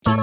Now,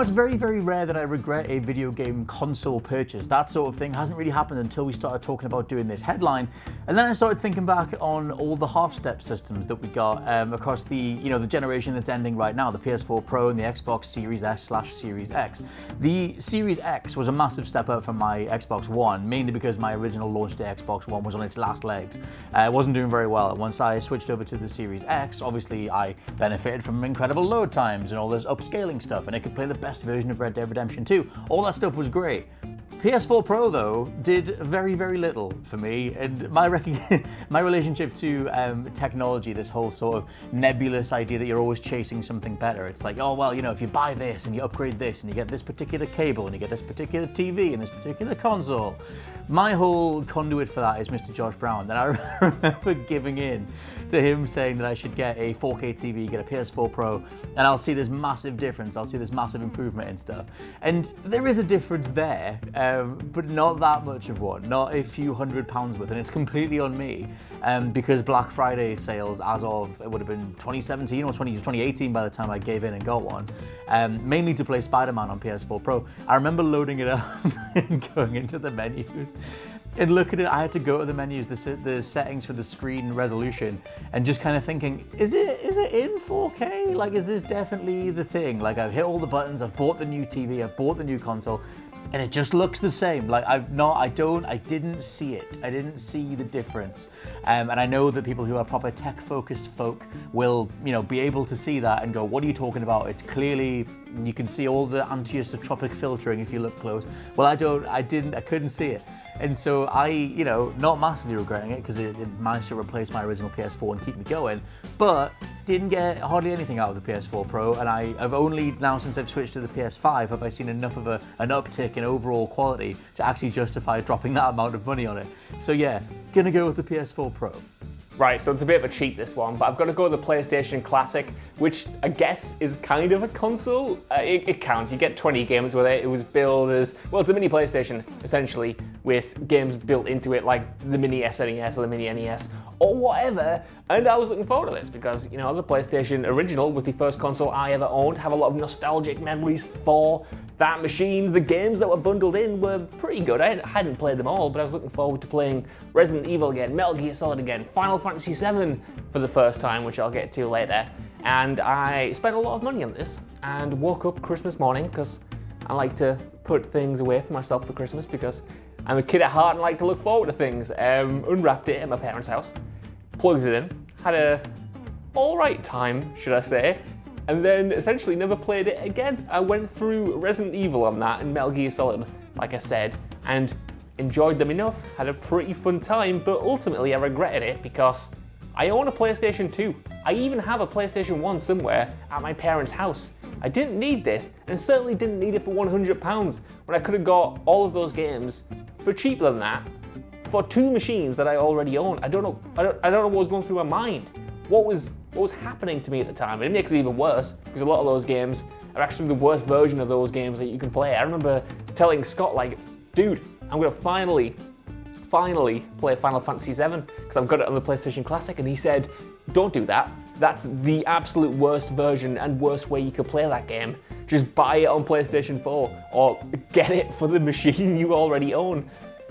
it's very, very rare that I regret a video game console purchase. That sort of thing hasn't really happened until we started talking about doing this headline. And then I started thinking back on all the half-step systems that we got across the generation that's ending right now, the PS4 Pro and the Xbox Series S/Series X. The Series X was a massive step up from my Xbox One, mainly because my original launch day Xbox One was on its last legs. It wasn't doing very well. Once I switched over to the Series X, obviously I benefited from incredible load times and all this upscaling stuff, and it could play the best version of Red Dead Redemption 2. All that stuff was great. PS4 Pro, though, did very, very little for me, and my relationship to technology, this whole sort of nebulous idea that you're always chasing something better. It's like, oh, well, if you buy this and you upgrade this and you get this particular cable and you get this particular TV and this particular console. My whole conduit for that is Mr. Josh Brown. Then I remember giving in to him saying that I should get a 4K TV, get a PS4 Pro, and I'll see this massive difference. I'll see this massive improvement and stuff. And there is a difference there, but not that much of one, not a few £100 worth, and it's completely on me because Black Friday sales as of, it would have been 2017 or 2018 by the time I gave in and got one, mainly to play Spider-Man on PS4 Pro. I remember loading it up and going into the menus and looking at it. I had to go to the menus, the settings for the screen resolution, and just kind of thinking, is it in 4K? Like, is this definitely the thing? Like, I've hit all the buttons, I've bought the new TV, I've bought the new console, and it just looks the same. Like, I didn't see it. I didn't see the difference. And I know that people who are proper tech-focused folk will, be able to see that and go, what are you talking about? It's clearly, you can see all the anisotropic filtering if you look close. Well, I couldn't see it. And so I, not massively regretting it because it managed to replace my original PS4 and keep me going, but didn't get hardly anything out of the PS4 Pro, and I've only now, since I've switched to the PS5, have I seen enough of an uptick in overall quality to actually justify dropping that amount of money on it. So yeah, gonna go with the PS4 Pro. Right, so it's a bit of a cheat, this one, but I've got to go with the PlayStation Classic, which I guess is kind of a console. It counts. You get 20 games with it. It was billed as, well, it's a mini PlayStation, essentially, with games built into it, like the mini SNES or the mini NES, or whatever. And I was looking forward to this because, the PlayStation original was the first console I ever owned. Have a lot of nostalgic memories for that machine. The games that were bundled in were pretty good. I hadn't played them all, but I was looking forward to playing Resident Evil again, Metal Gear Solid again, Final Fantasy VII for the first time, which I'll get to later. And I spent a lot of money on this and woke up Christmas morning, because I like to put things away for myself for Christmas because I'm a kid at heart and like to look forward to things. Unwrapped it at my parents' house, plugged it in, had a alright time, should I say, and then essentially never played it again. I went through Resident Evil on that and Metal Gear Solid, like I said, and enjoyed them enough, had a pretty fun time, but ultimately I regretted it because I own a PlayStation 2. I even have a PlayStation 1 somewhere at my parents' house. I didn't need this, and certainly didn't need it for £100 when I could have got all of those games for cheaper than that for two machines that I already own. I don't know what was going through my mind. What was happening to me at the time? It makes it even worse because a lot of those games are actually the worst version of those games that you can play. I remember telling Scott, like, dude, I'm gonna finally play Final Fantasy VII because I've got it on the PlayStation Classic, and he said, don't do that. That's the absolute worst version and worst way you could play that game. Just buy it on PlayStation 4 or get it for the machine you already own.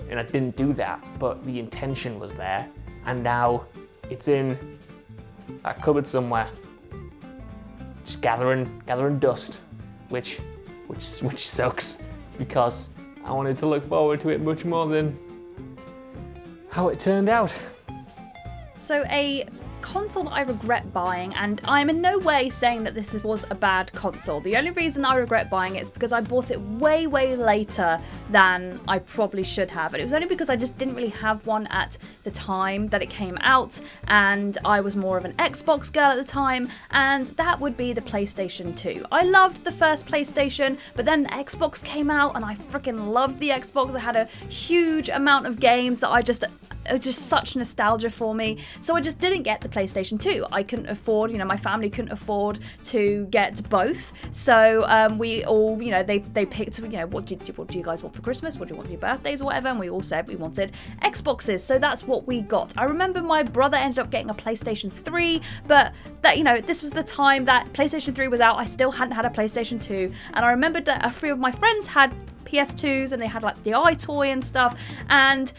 And I didn't do that, but the intention was there, and now it's in that cupboard somewhere, just gathering dust, which sucks because I wanted to look forward to it much more than how it turned out. So a console that I regret buying, and I'm in no way saying that this was a bad console. The only reason I regret buying it is because I bought it way later than I probably should have, and it was only because I just didn't really have one at the time that it came out, and I was more of an Xbox girl at the time, and that would be the PlayStation 2. I loved the first PlayStation, but then the Xbox came out and I freaking loved the Xbox. I had a huge amount of games that I just it was just such nostalgia for me. So I just didn't get the PlayStation 2. I couldn't afford, my family couldn't afford to get both. So we all, they picked, what do you guys want for Christmas? What do you want for your birthdays or whatever? And we all said we wanted Xboxes. So that's what we got. I remember my brother ended up getting a PlayStation 3, but that, this was the time that PlayStation 3 was out. I still hadn't had a PlayStation 2. And I remembered that a few of my friends had PS2s and they had like the Eye Toy and stuff, and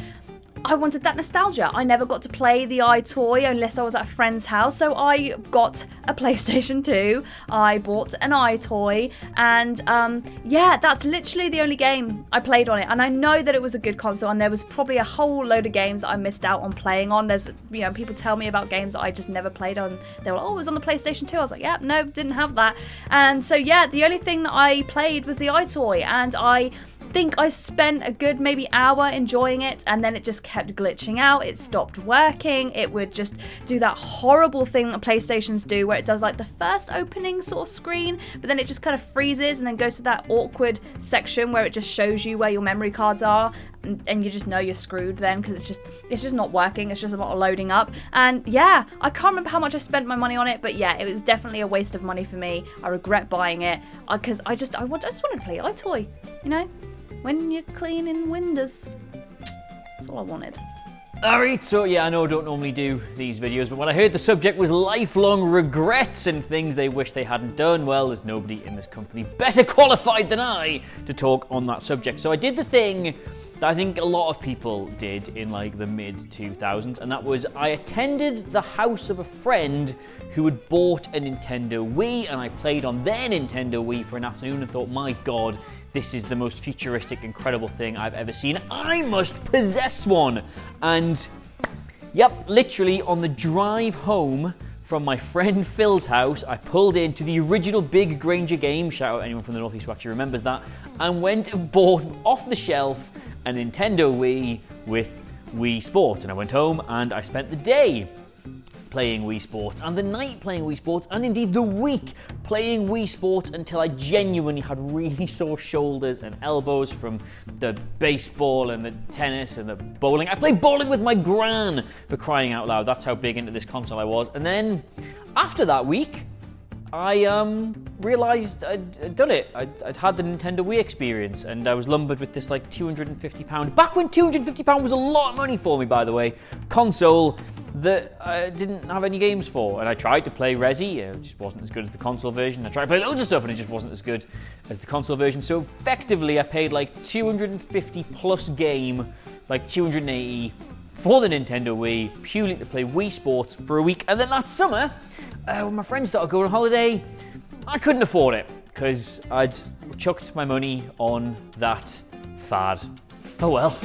I wanted that nostalgia. I never got to play the Eye Toy unless I was at a friend's house, so I got a PlayStation 2, I bought an Eye Toy, and that's literally the only game I played on it. And I know that it was a good console, and there was probably a whole load of games that I missed out on playing on. There's, people tell me about games that I just never played on. They were like, oh, it was on the PlayStation 2. I was like, yeah, no, didn't have that. And so, the only thing that I played was the Eye Toy, and I think I spent a good maybe hour enjoying it, and then it just kept glitching out. It stopped working. It would just do that horrible thing that PlayStations do where it does like the first opening sort of screen, but then it just kind of freezes and then goes to that awkward section where it just shows you where your memory cards are, and you just know you're screwed then because it's just not working. It's just not loading up. And I can't remember how much I spent my money on it, but it was definitely a waste of money for me. I regret buying it because I just wanted to play Eye Toy, when you're cleaning windows. That's all I wanted. Alright, so I know I don't normally do these videos, but when I heard the subject was lifelong regrets and things they wish they hadn't done, well, there's nobody in this company better qualified than I to talk on that subject. So I did the thing that I think a lot of people did in like the mid-2000s, and that was I attended the house of a friend who had bought a Nintendo Wii, and I played on their Nintendo Wii for an afternoon and thought, my God, this is the most futuristic, incredible thing I've ever seen. I must possess one. And literally on the drive home from my friend Phil's house, I pulled into the original Big Granger game, shout out anyone from the Northeast who actually remembers that, and went and bought off the shelf a Nintendo Wii with Wii Sports. And I went home and I spent the day playing Wii Sports, and the night playing Wii Sports, and indeed the week playing Wii Sports until I genuinely had really sore shoulders and elbows from the baseball and the tennis and the bowling. I played bowling with my gran, for crying out loud. That's how big into this console I was. And then after that week, I realised I'd done it. I'd had the Nintendo Wii experience, and I was lumbered with this like £250, back when £250 was a lot of money for me, by the way, console that I didn't have any games for. And I tried to play Resi, it just wasn't as good as the console version. I tried to play loads of stuff and it just wasn't as good as the console version. So effectively I paid like 250 plus game, like 280 for the Nintendo Wii, purely to play Wii Sports for a week. And then that summer, when my friends started going on holiday, I couldn't afford it because I'd chucked my money on that fad. Oh well.